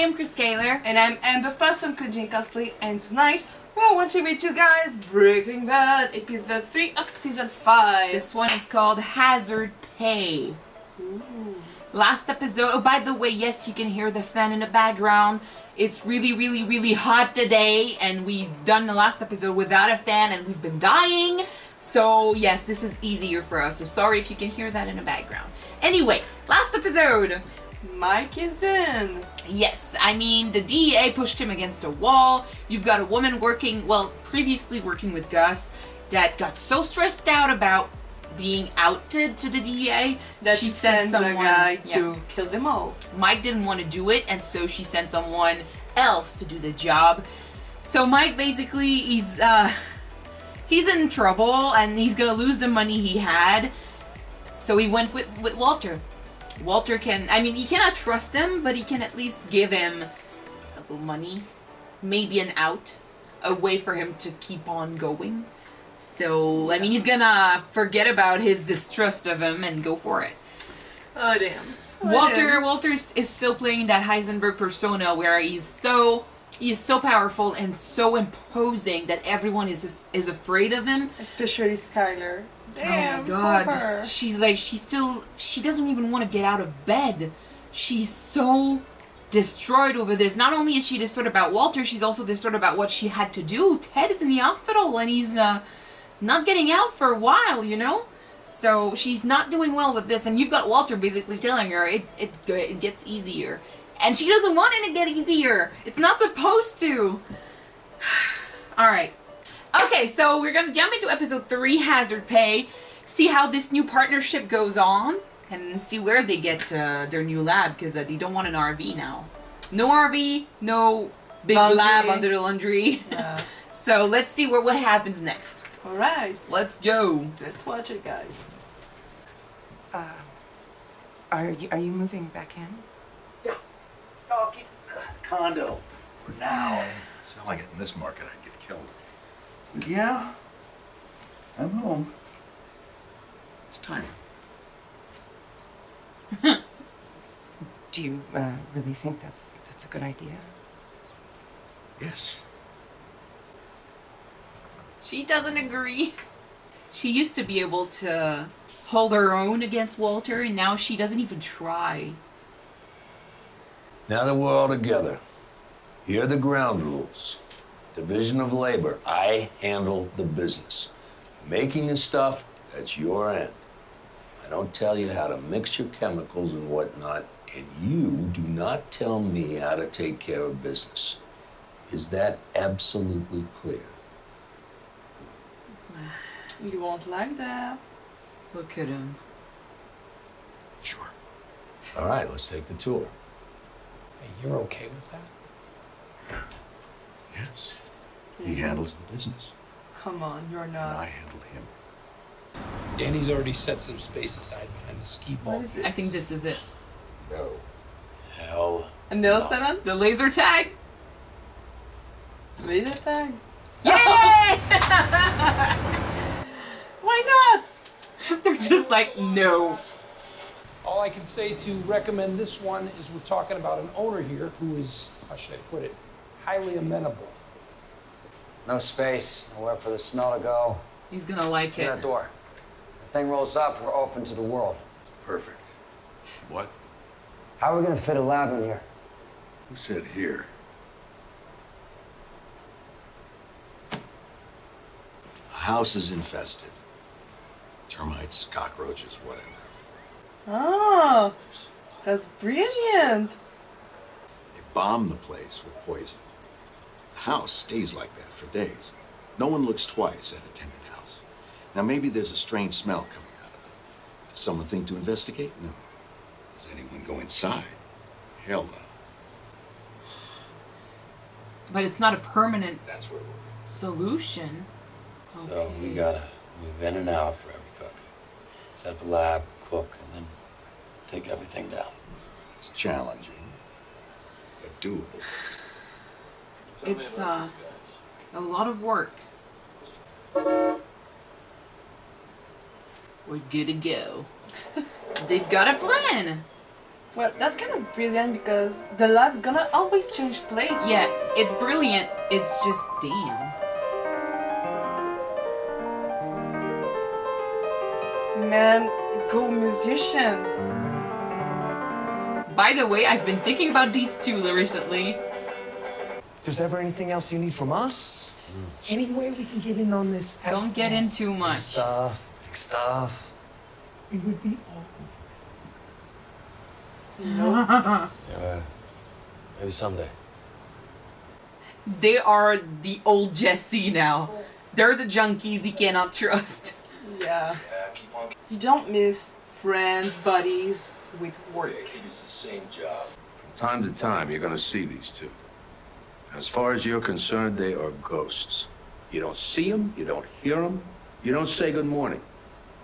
am Skyler. And I'm Amber from Cooking Costly, and tonight I want to read you guys Breaking Bad, episode 3 of season 5. This one is called Hazard Pay. Ooh. Last episode, oh by the way, yes, you can hear the fan in the background. It's really hot today, and we've done the last episode without a fan, and we've been dying. So yes, this is easier for us, so sorry if you can hear that in the background. Anyway, last episode. Mike is in. Yes, I mean, the DEA pushed him against a wall. You've got a woman working, well, previously working with Gus, that got so stressed out about being outed to the DEA that she sent someone, a guy to kill them all. Mike didn't want to do it, and so she sent someone else to do the job. So Mike basically, he's in trouble, and he's gonna lose the money he had. So he went with Walter. Walter can, I mean, you cannot trust him, but he can at least give him a little money, maybe an out, a way for him to keep on going. So, I mean, he's gonna forget about his distrust of him and go for it. Oh, damn. Walter is still playing that Heisenberg persona where he is so powerful and so imposing that everyone is afraid of him. Especially Skyler. Damn, oh my god. poor her. She doesn't even want to get out of bed. She's so destroyed over this. Not only is she destroyed about Walter, she's also destroyed about what she had to do. Ted is in the hospital and he's not getting out for a while, you know? So she's not doing well with this, and you've got Walter basically telling her it gets easier. And she doesn't want it to get easier. It's not supposed to. Alright. Okay, so we're gonna jump into episode 3, Hazard Pay, see how this new partnership goes on, and see where they get their new lab, because they don't want an RV now. No RV, no big laundry. Lab under the laundry. Yeah. So let's see what happens next. Alright. Let's go. Let's watch it, guys. Are you moving back in? Yeah. I'll keep the condo for now. It's not like it in this market I'd get killed. Yeah. I'm home. It's time. Do you really think that's a good idea? Yes. She doesn't agree. She used to be able to hold her own against Walter, and now she doesn't even try. Now that we're all together, here are the ground rules. Division of labor, I handle the business. Making the stuff, that's your end. I don't tell you how to mix your chemicals and whatnot, and you do not tell me how to take care of business. Is that absolutely clear? You won't like that. Look at him. Sure. All right, let's take the tour. Hey, you're okay with that? Yes. He handles the business, Come on, you're and not. I handle him. Danny's already set some space aside behind the ski ball. What is it? I think this is it. No. Hell. A nail salon? The laser tag? Laser tag? Yay! Why not? They're just like, no. All I can say to recommend this one is we're talking about an owner here who is, how should I put it, highly amenable. No space, nowhere for the smell to go. He's gonna like Open it. that door. The thing rolls up, we're open to the world. Perfect. What? How are we gonna fit a lab in here? Who said here? The house is infested. Termites, cockroaches, whatever. Oh, that's brilliant. They bomb the place with poison. The house stays like that for days. No one looks twice at a tenant house. Now maybe there's a strange smell coming out of it. Does someone think to investigate? No. Does anyone go inside? Hell no. But it's not a permanent That's where we'll go. solution. So we gotta move in and out for every cook. Set up a lab, cook, and then take everything down. It's challenging, but doable. It's a lot of work. We're good to go. They've got a plan. Well, that's kind of brilliant because the lab's gonna always change place. Yeah, it's brilliant. It's just damn. Man, go musician. By the way, I've been thinking about these two recently. If there's ever anything else you need from us, any way we can get in on this. Don't get in too much. Big stuff. It would be all Yeah, maybe someday. They are the old Jesse now. They're the junkies he cannot trust. Yeah. You don't miss friends, buddies with work. It's the same job. From time to time, you're gonna see these two. As far as you're concerned, they are ghosts. You don't see them, you don't hear them, you don't say good morning.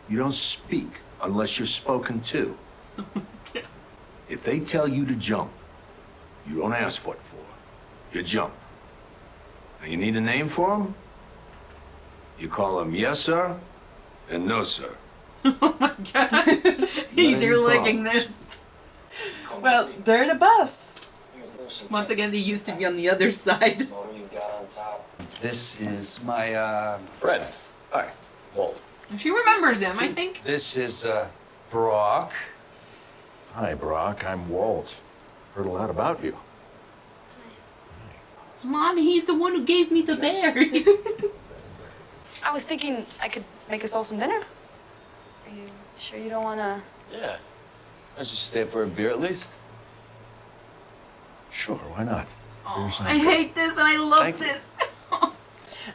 You don't speak unless you're spoken to. If they tell you to jump, you don't ask what for. You jump. Now, you need a name for them? You call them yes, sir, and no, sir. Oh my god. They're liking this. Well, they're the boss. Once again, they used to be on the other side. This is my, Fred. Hi. Walt. She remembers him, I think. this is, Brock. Hi, Brock. I'm Walt. Heard a lot about you. Mom, he's the one who gave me the bear. I was thinking I could make us all some dinner. Are you sure you don't want to? Yeah. Let's just stay for a beer at least. Sure, why not? I hate this and I love this.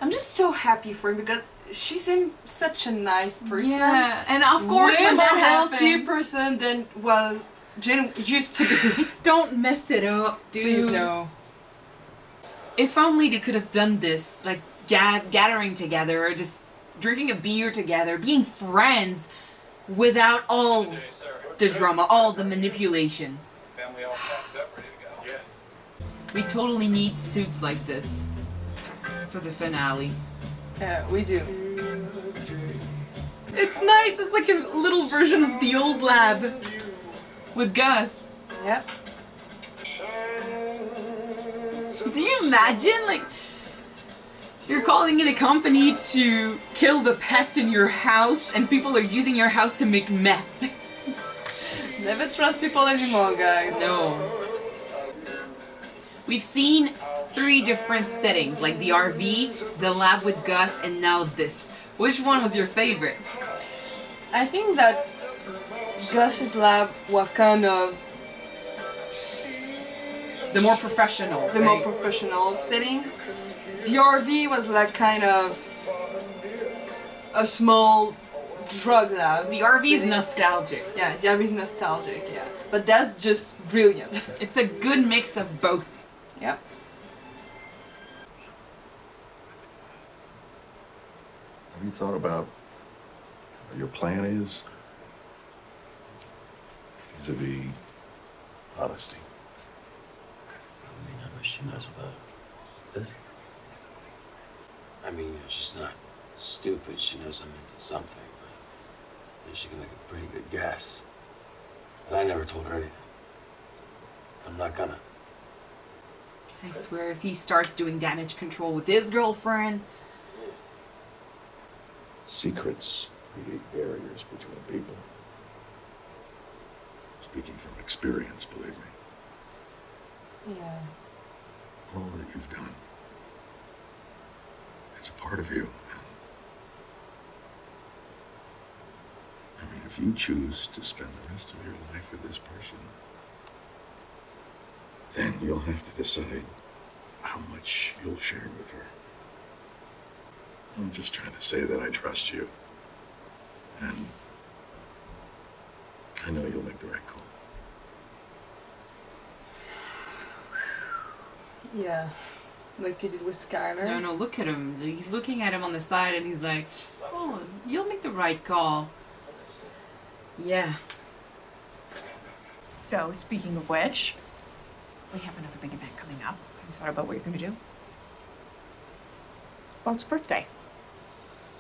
I'm just so happy for him because she seemed such a nice person. Yeah, and of course way when more that healthy happened, person than, well, Jen used to be. don't mess it up, dude. Please no. If only they could have done this, like gathering together, or just drinking a beer together, being friends, without all the drama, all the manipulation. Family all packed up, ready to go. Yeah. We totally need suits like this for the finale. Yeah, we do. It's nice. It's like a little version of the old lab with Gus. Yep. Do you imagine, like, you're calling in a company to kill the pest in your house and people are using your house to make meth? Never trust people anymore, guys. No. We've seen 3 different settings, like the RV, the lab with Gus, and now this. Which one was your favorite? I think that Gus's lab was kind of The more professional. the more professional setting. The RV was like kind of a small drug lab. The RV is setting. nostalgic. Yeah, the RV is nostalgic, yeah. But that's just brilliant. It's a good mix of both. Yep. Have you thought about what your plan is? Vis-a-vis honesty. I mean, how much she knows about this? I mean, you know, she's not stupid. She knows I'm into something, but you know, she can make a pretty good guess. And I never told her anything. I'm not gonna. I swear, if he starts doing damage control with his girlfriend... Secrets create barriers between people. Speaking from experience, believe me. Yeah. All that you've done, it's a part of you. I mean, if you choose to spend the rest of your life with this person, then you'll have to decide how much you'll share with her. I'm just trying to say that I trust you. And I know you'll make the right call. Yeah. Like you did with Skyler. No, look at him. He's looking at him on the side and he's like, oh, you'll make the right call. Yeah. So, speaking of which, we have another big event coming up. Have you thought about what you're going to do? Walt's birthday.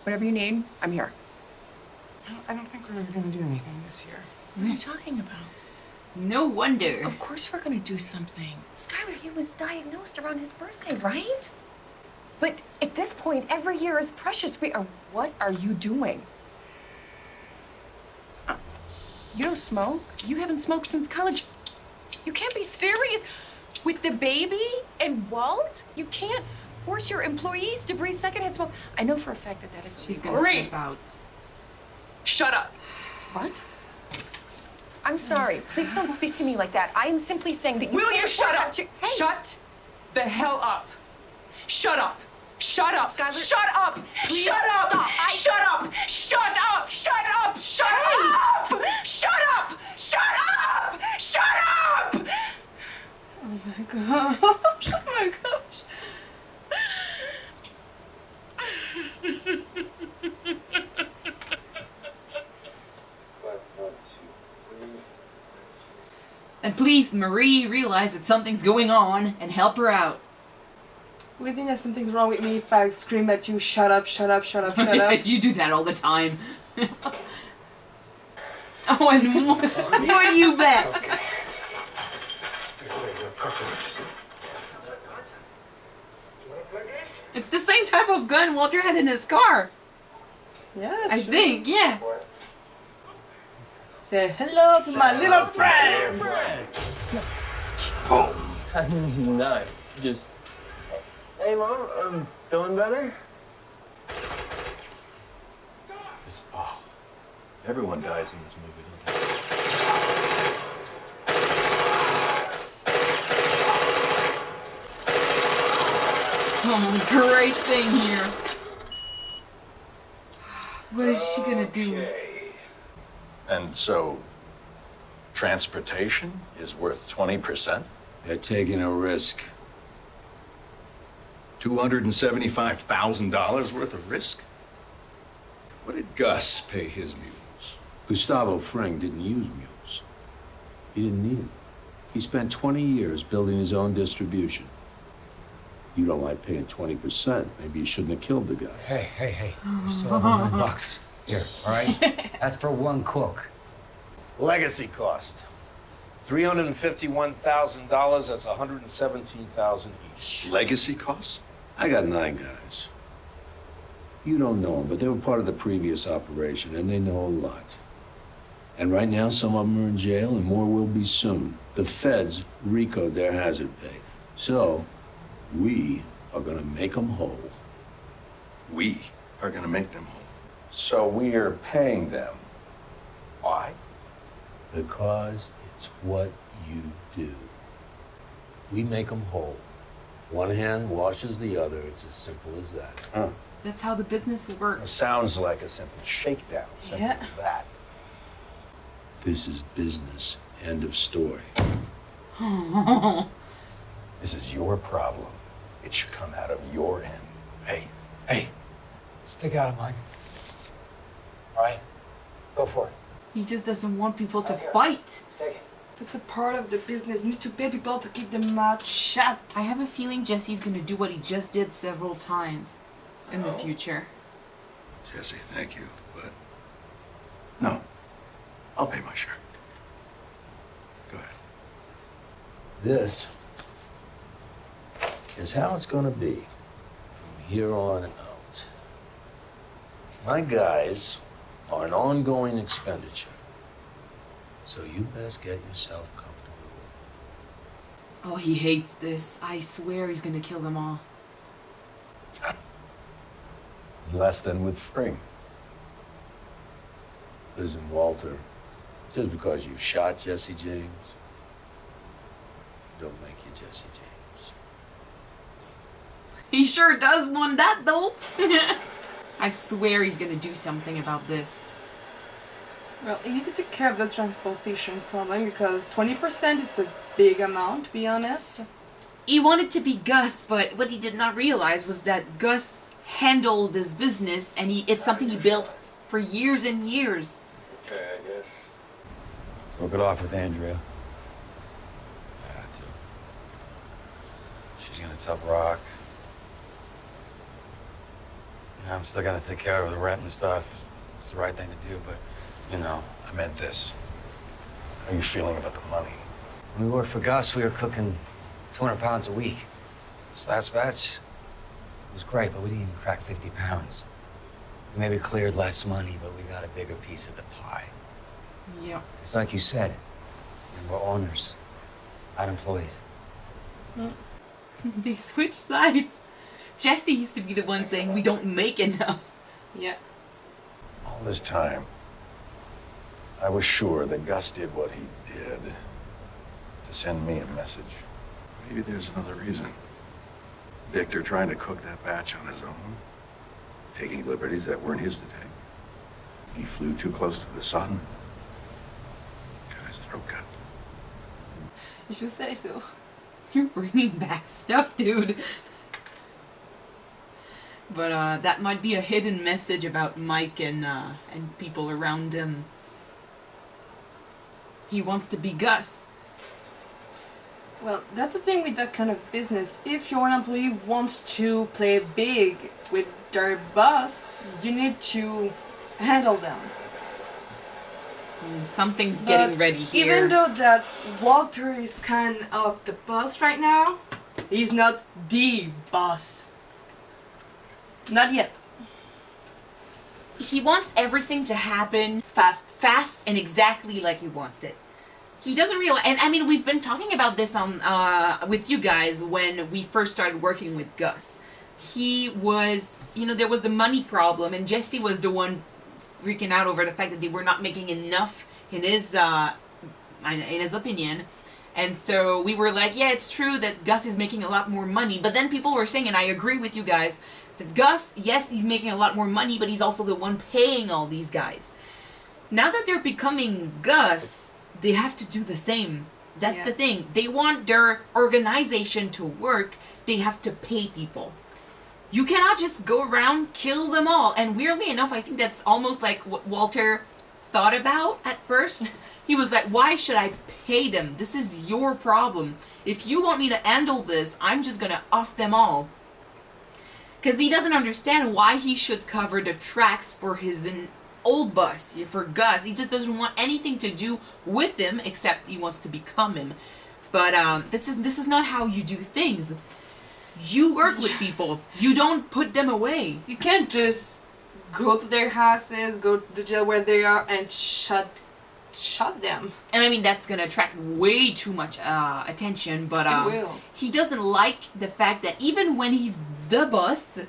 Whatever you need, I'm here. I don't think we're ever going to do anything this year. What are you talking about? No wonder. Of course we're gonna do something. Skyler, he was diagnosed around his birthday, right? But at this point, every year is precious. What are you doing? You don't smoke? You haven't smoked since college. You can't be serious with the baby and Walt. You can't force your employees to breathe secondhand smoke. I know for a fact that is She's illegal. gonna flip out. Shut up. What? I'm sorry. Please don't speak to me like that. I am simply saying that you Will can't you shut afford up? to- Hey. Shut the hell up. Shut up. Shut up. Skyler, Shut up. please Shut up. stop. Shut up. Shut up. Shut up. Shut up. Shut up. Shut up. Shut up. Oh my gosh. Oh my gosh. And please, Marie, realize that something's going on and help her out. Do you think that something's wrong with me if I scream at you, shut up, shut up, shut up, shut up? You do that all the time. Oh, and what do you bet? It's the same type of gun Walter had in his car. Yeah, I think, yeah. Say hello to my little friend. Nice. Just. Hey, Mom, I'm feeling better? Everyone dies in this movie, don't they? Oh, great thing here. What is she gonna do? And so, transportation is worth 20%? They're taking a risk. $275,000 worth of risk? What did Gus pay his mules? Gustavo Fring didn't use mules. He didn't need it. He spent 20 years building his own distribution. You don't like paying 20%. Maybe you shouldn't have killed the guy. Hey. You still have $100 here, all right? That's for one cook. Legacy cost. $351,000, that's $117,000 each. Legacy costs? I got 9 guys. You don't know them, but they were part of the previous operation, and they know a lot. And right now, some of them are in jail, and more will be soon. The feds RICO'd their hazard pay. So, we are gonna make them whole. We are gonna make them whole. So we are paying them. Why? Because it's what you do. We make them whole. One hand washes the other. It's as simple as that. Huh. That's how the business works. Sounds like a simple shakedown. Simple Yeah. as that. This is business. End of story. This is your problem. It should come out of your end. Hey. Stick out of mine. All right? Go for it. He just doesn't want people to fight. Take it. It's a part of the business. You need to pay people to keep their mouth shut. I have a feeling Jesse's gonna do what he just did several times in the future. Jesse, thank you, but no. I'll pay my share. Go ahead. This is how it's gonna be from here on out. My guys are an ongoing expenditure. So you best get yourself comfortable with Oh, he hates this. I swear he's gonna kill them all. it. It's less than with Fring. it. Listen, Walter, just because you shot Jesse James, don't make you Jesse James. He sure does want that, though. I swear he's gonna do something about this. Well, you need to take care of the transportation problem because 20% is a big amount, to be honest. He wanted to be Gus, but what he did not realize was that Gus handled this business, and it's something he built for years and years. Okay, I guess. Broke it off with Andrea. I had to. She's gonna top rock. You know, I'm still gonna take care of the rent and stuff. It's the right thing to do, but, you know. I meant this. are you feeling about the money? When we worked for Gus, we were cooking 200 pounds a week. This last batch was great, but we didn't even crack 50 pounds. We maybe cleared less money, but we got a bigger piece of the pie. Yeah. It's like you said, we're owners, not employees. They switch sides. Jesse used to be the one saying we don't make enough. Yeah. All this time, I was sure that Gus did what he did to send me a message. Maybe there's another reason. Victor trying to cook that batch on his own, taking liberties that weren't his to take. He flew too close to the sun, got his throat cut. If you say so. You're bringing back stuff, dude. But that might be a hidden message about Mike and people around him. He wants to be Gus. Well, that's the thing with that kind of business. If your employee wants to play big with their boss, you need to handle them. Something's getting ready here. Even though that Walter is kind of the boss right now, he's not the boss. Not yet. He wants everything to happen fast and exactly like he wants it. He doesn't realize, and I mean, we've been talking about this on with you guys when we first started working with Gus. He was, you know, there was the money problem, and Jesse was the one freaking out over the fact that they were not making enough in his opinion. And so we were like, yeah, it's true that Gus is making a lot more money. But then people were saying, and I agree with you guys, that Gus, yes, he's making a lot more money, but he's also the one paying all these guys. Now that they're becoming Gus, they have to do the same. That's the thing. They want their organization to work. They have to pay people. You cannot just go around, kill them all. And weirdly enough, I think that's almost like what Walter thought about at first. He was like, why should I pay them? This is your problem. If you want me to handle this, I'm just going to off them all. Because he doesn't understand why he should cover the tracks for his old boss, for Gus. He just doesn't want anything to do with him, except he wants to become him. But this is not how you do things. You work with people. You don't put them away. You can't just go to their houses, go to the jail where they are, and shut them. And I mean, that's gonna attract way too much attention, but It will. he doesn't like the fact that even when he's the boss,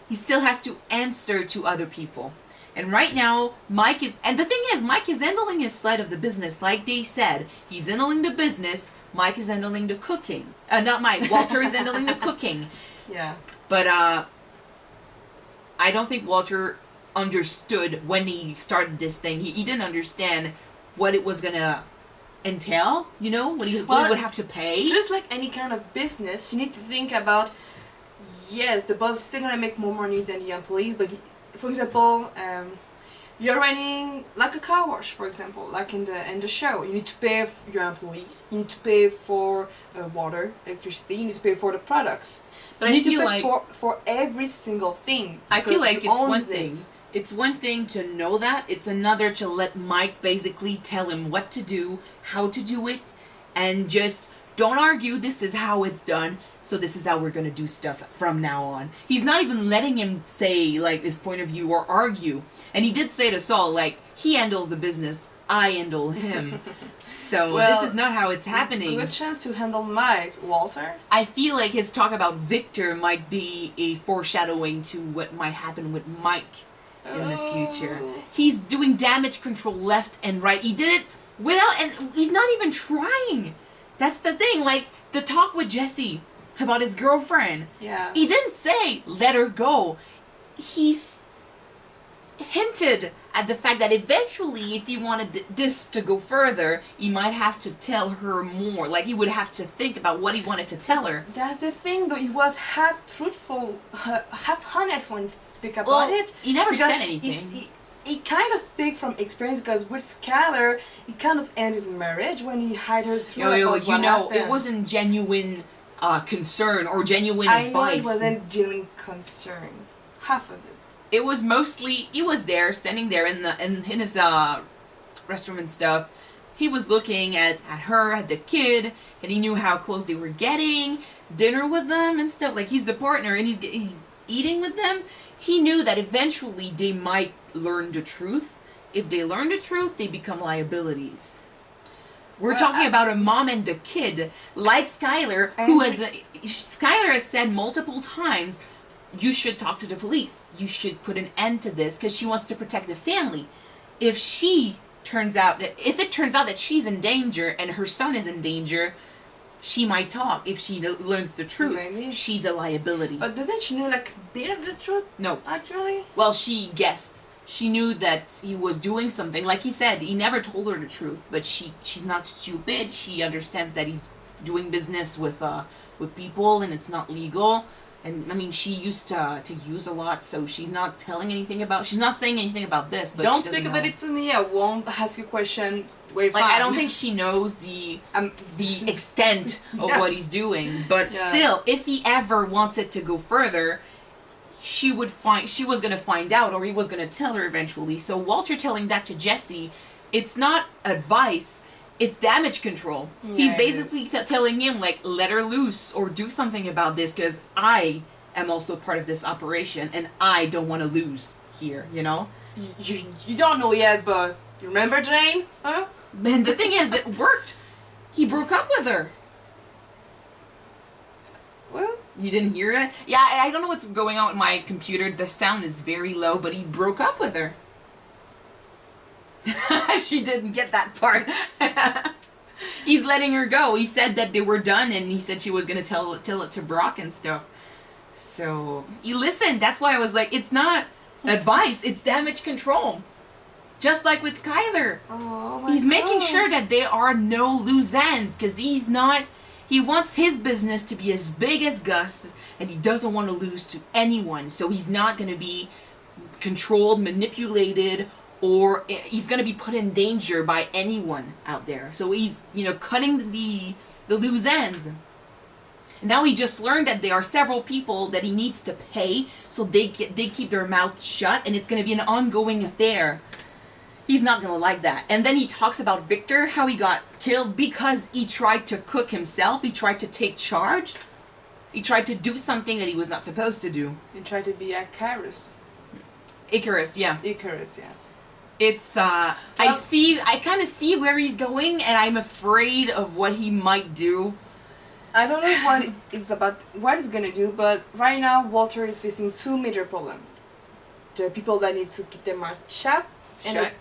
he still has to answer to other people. And right now, Mike is, and the thing is, Mike is handling his side of the business, like they said. He's handling the business, Mike is handling the cooking. Not Mike, Walter is handling the cooking. Yeah. But I don't think Walter understood when he started this thing. He didn't understand what it was gonna entail, you know, what he would have to pay. Just like any kind of business, you need to think about, yes, the boss is still gonna make more money than the employees, but for example, you're running like a car wash, for example, like in the show. You need to pay for your employees, you need to pay for water, electricity, you need to pay for the products. But you I need to feel pay like for every single thing. I feel because like you it's own one it. thing. It's one thing to know that. It's another to let Mike basically tell him what to do, how to do it, and just don't argue. This is how it's done. So this is how we're going to do stuff from now on. He's not even letting him say, like, his point of view or argue. And he did say to Saul, like, he handles the business, I handle him. So Well, this is not how it's happening. Good chance to handle Mike, Walter. I feel like his talk about Victor might be a foreshadowing to what might happen with Mike in the future. He's doing damage control left and right. He did it without, and he's not even trying. That's the thing. Like, the talk with Jesse about his girlfriend. Yeah. He didn't say, let her go. He's hinted at the fact that eventually, if he wanted this to go further, he might have to tell her more. Like, he would have to think about what he wanted to tell her. That's the thing, though. He was half truthful, half honest when he speak about Well, it. he never because said anything. He kind of speak from experience because with Skyler, he kind of ended his marriage when he hired her through about you what know, happened. it wasn't genuine concern or genuine I know advice. it wasn't genuine concern. Half of it. It was mostly, he was there, standing there in his restroom and stuff. He was looking at her, at the kid, and he knew how close they were getting, dinner with them and stuff. Like, he's the partner, and he's eating with them. He knew that eventually they might learn the truth. If they learn the truth, they become liabilities. We're talking about a mom and a kid, like Skyler, Skyler has said multiple times, you should talk to the police. You should put an end to this, because she wants to protect the family. If it turns out that she's in danger and her son is in danger, she might talk. If she learns the truth, Maybe. she's a liability. But didn't she know like a bit of the truth? No. Actually? Well, she guessed. She knew that he was doing something. Like he said, he never told her the truth. But she's not stupid. She understands that he's doing business with people and it's not legal. And I mean, she used to use a lot, so she's not saying anything about this. But Don't speak about it to me. I won't ask you a question. Like, I don't think she knows the extent of what he's doing. But still, if he ever wants it to go further, she was gonna find out, or he was gonna tell her eventually. So Walter telling that to Jesse, it's not advice. It's damage control. Yeah, He's basically telling him, like, let her loose or do something about this, because I am also part of this operation and I don't want to lose here, you know? You don't know yet, but you remember Jane? Huh? Man, the thing is, it worked. He broke up with her. Well, you didn't hear it? Yeah, I don't know what's going on with my computer. The sound is very low, but he broke up with her. She didn't get that part. He's letting her go. He said that they were done, and he said she was going to tell it to Brock and stuff. So, he listened. That's why I was like, it's not advice, it's damage control. Just like with Skyler. Oh my He's making God. sure that there are no loose ends, because he wants his business to be as big as Gus, and he doesn't want to lose to anyone. So he's not going to be controlled, manipulated, or he's going to be put in danger by anyone out there. So he's, cutting the loose ends. Now he just learned that there are several people that he needs to pay, so they keep their mouth shut, and it's going to be an ongoing affair. He's not going to like that. And then he talks about Victor, how he got killed because he tried to cook himself. He tried to take charge. He tried to do something that he was not supposed to do. He tried to be Icarus. Icarus, yeah. Icarus, yeah. It's, I kind of see where he's going, and I'm afraid of what he might do. I don't know what he's gonna do, but right now Walter is facing two major problems. There are people that need to keep their mouth shut. And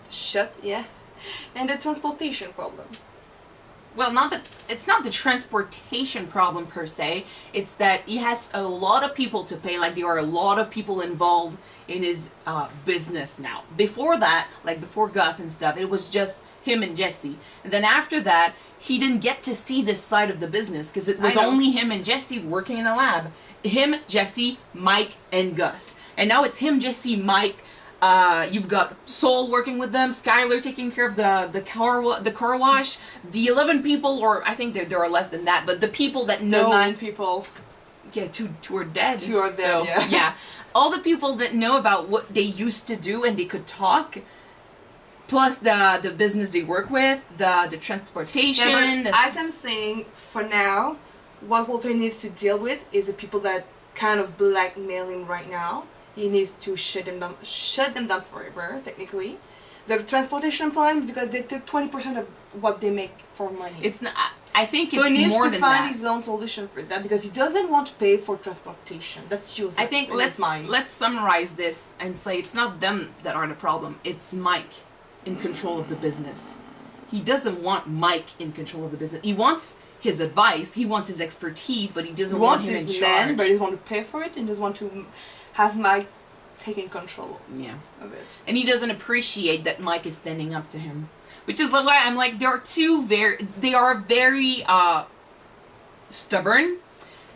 the transportation problem. Well, it's not the transportation problem per se. It's that he has a lot of people to pay. Like, there are a lot of people involved in his business now. Before that, like before Gus and stuff, it was just him and Jesse. And then after that, he didn't get to see this side of the business because it was only him and Jesse working in a lab. Him, Jesse, Mike, and Gus. And now it's him, Jesse, Mike. You've got Soul working with them, Skyler taking care of the car wash, the 11 people, or I think there are less than that, but the people that know... The 9 people. Yeah, two are dead. 2 are dead, yeah. Yeah. All the people that know about what they used to do and they could talk, plus the business they work with, the transportation... Yeah, but as I'm saying, for now, what Walter needs to deal with is the people that kind of blackmail him right now. He needs to shut them down forever, technically. The transportation problem, because they took 20% of what they make for money. It's not. I think so it's more than that. he needs to find his own solution for that because he doesn't want to pay for transportation. That's useless. I think let's summarize this and say it's not them that are the problem. It's Mike in control of the business. He doesn't want Mike in control of the business. He wants his advice. He wants his expertise, but he doesn't want him in charge. He wants his man, but he doesn't want to pay for it, and doesn't want to have Mike taking control of it. And he doesn't appreciate that Mike is standing up to him. Which is why I'm like, they are very stubborn.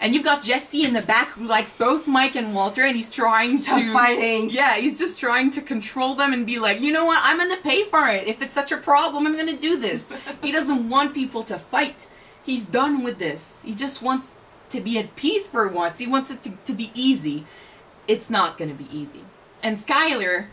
And you've got Jesse in the back who likes both Mike and Walter, and he's trying to... fighting. Yeah, he's just trying to control them and be like, you know what, I'm going to pay for it. If it's such a problem, I'm going to do this. He doesn't want people to fight. He's done with this. He just wants to be at peace for once. He wants it to be easy. It's not going to be easy. And Skyler's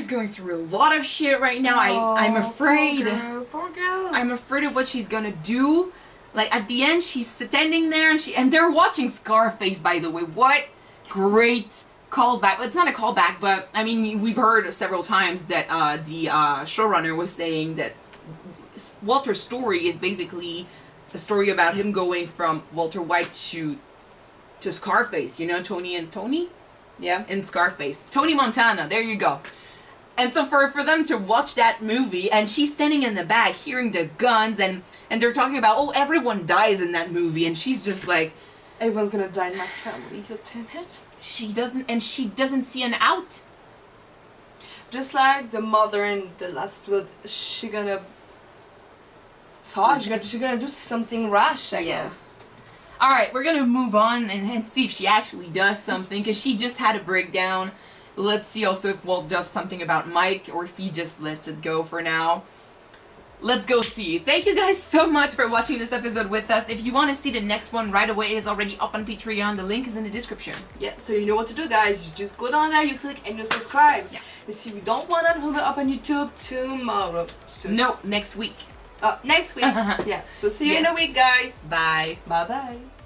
going through a lot of shit right now. I'm afraid. poor girl. I'm afraid of what she's gonna do. Like at the end, she's standing there and they're watching Scarface. By the way, what great callback. Well, it's not a callback, but I mean we've heard several times that the showrunner was saying that Walter's story is basically a story about him going from Walter White to Scarface. You know, Tony and Tony, yeah, in Scarface. Tony Montana. There you go. And so for them to watch that movie, and she's standing in the back hearing the guns, and they're talking about, oh, everyone dies in that movie, and she's just like, everyone's gonna die in my family, you damn it. She doesn't see an out. Just like the mother in The Last Blood, she's gonna talk, she's gonna do something rash, I guess. Alright, we're gonna move on and see if she actually does something, because she just had a breakdown. Let's see also if Walt does something about Mike, or if he just lets it go for now. Let's go see. Thank you guys so much for watching this episode with us. If you want to see the next one right away, it is already up on Patreon. The link is in the description. Yeah, so you know what to do, guys. You just go down there, you click, and you subscribe. Yeah. And see, we don't want that up on YouTube tomorrow. No, next week. Next week. Yeah, so see you in a week, guys. Bye. Bye-bye.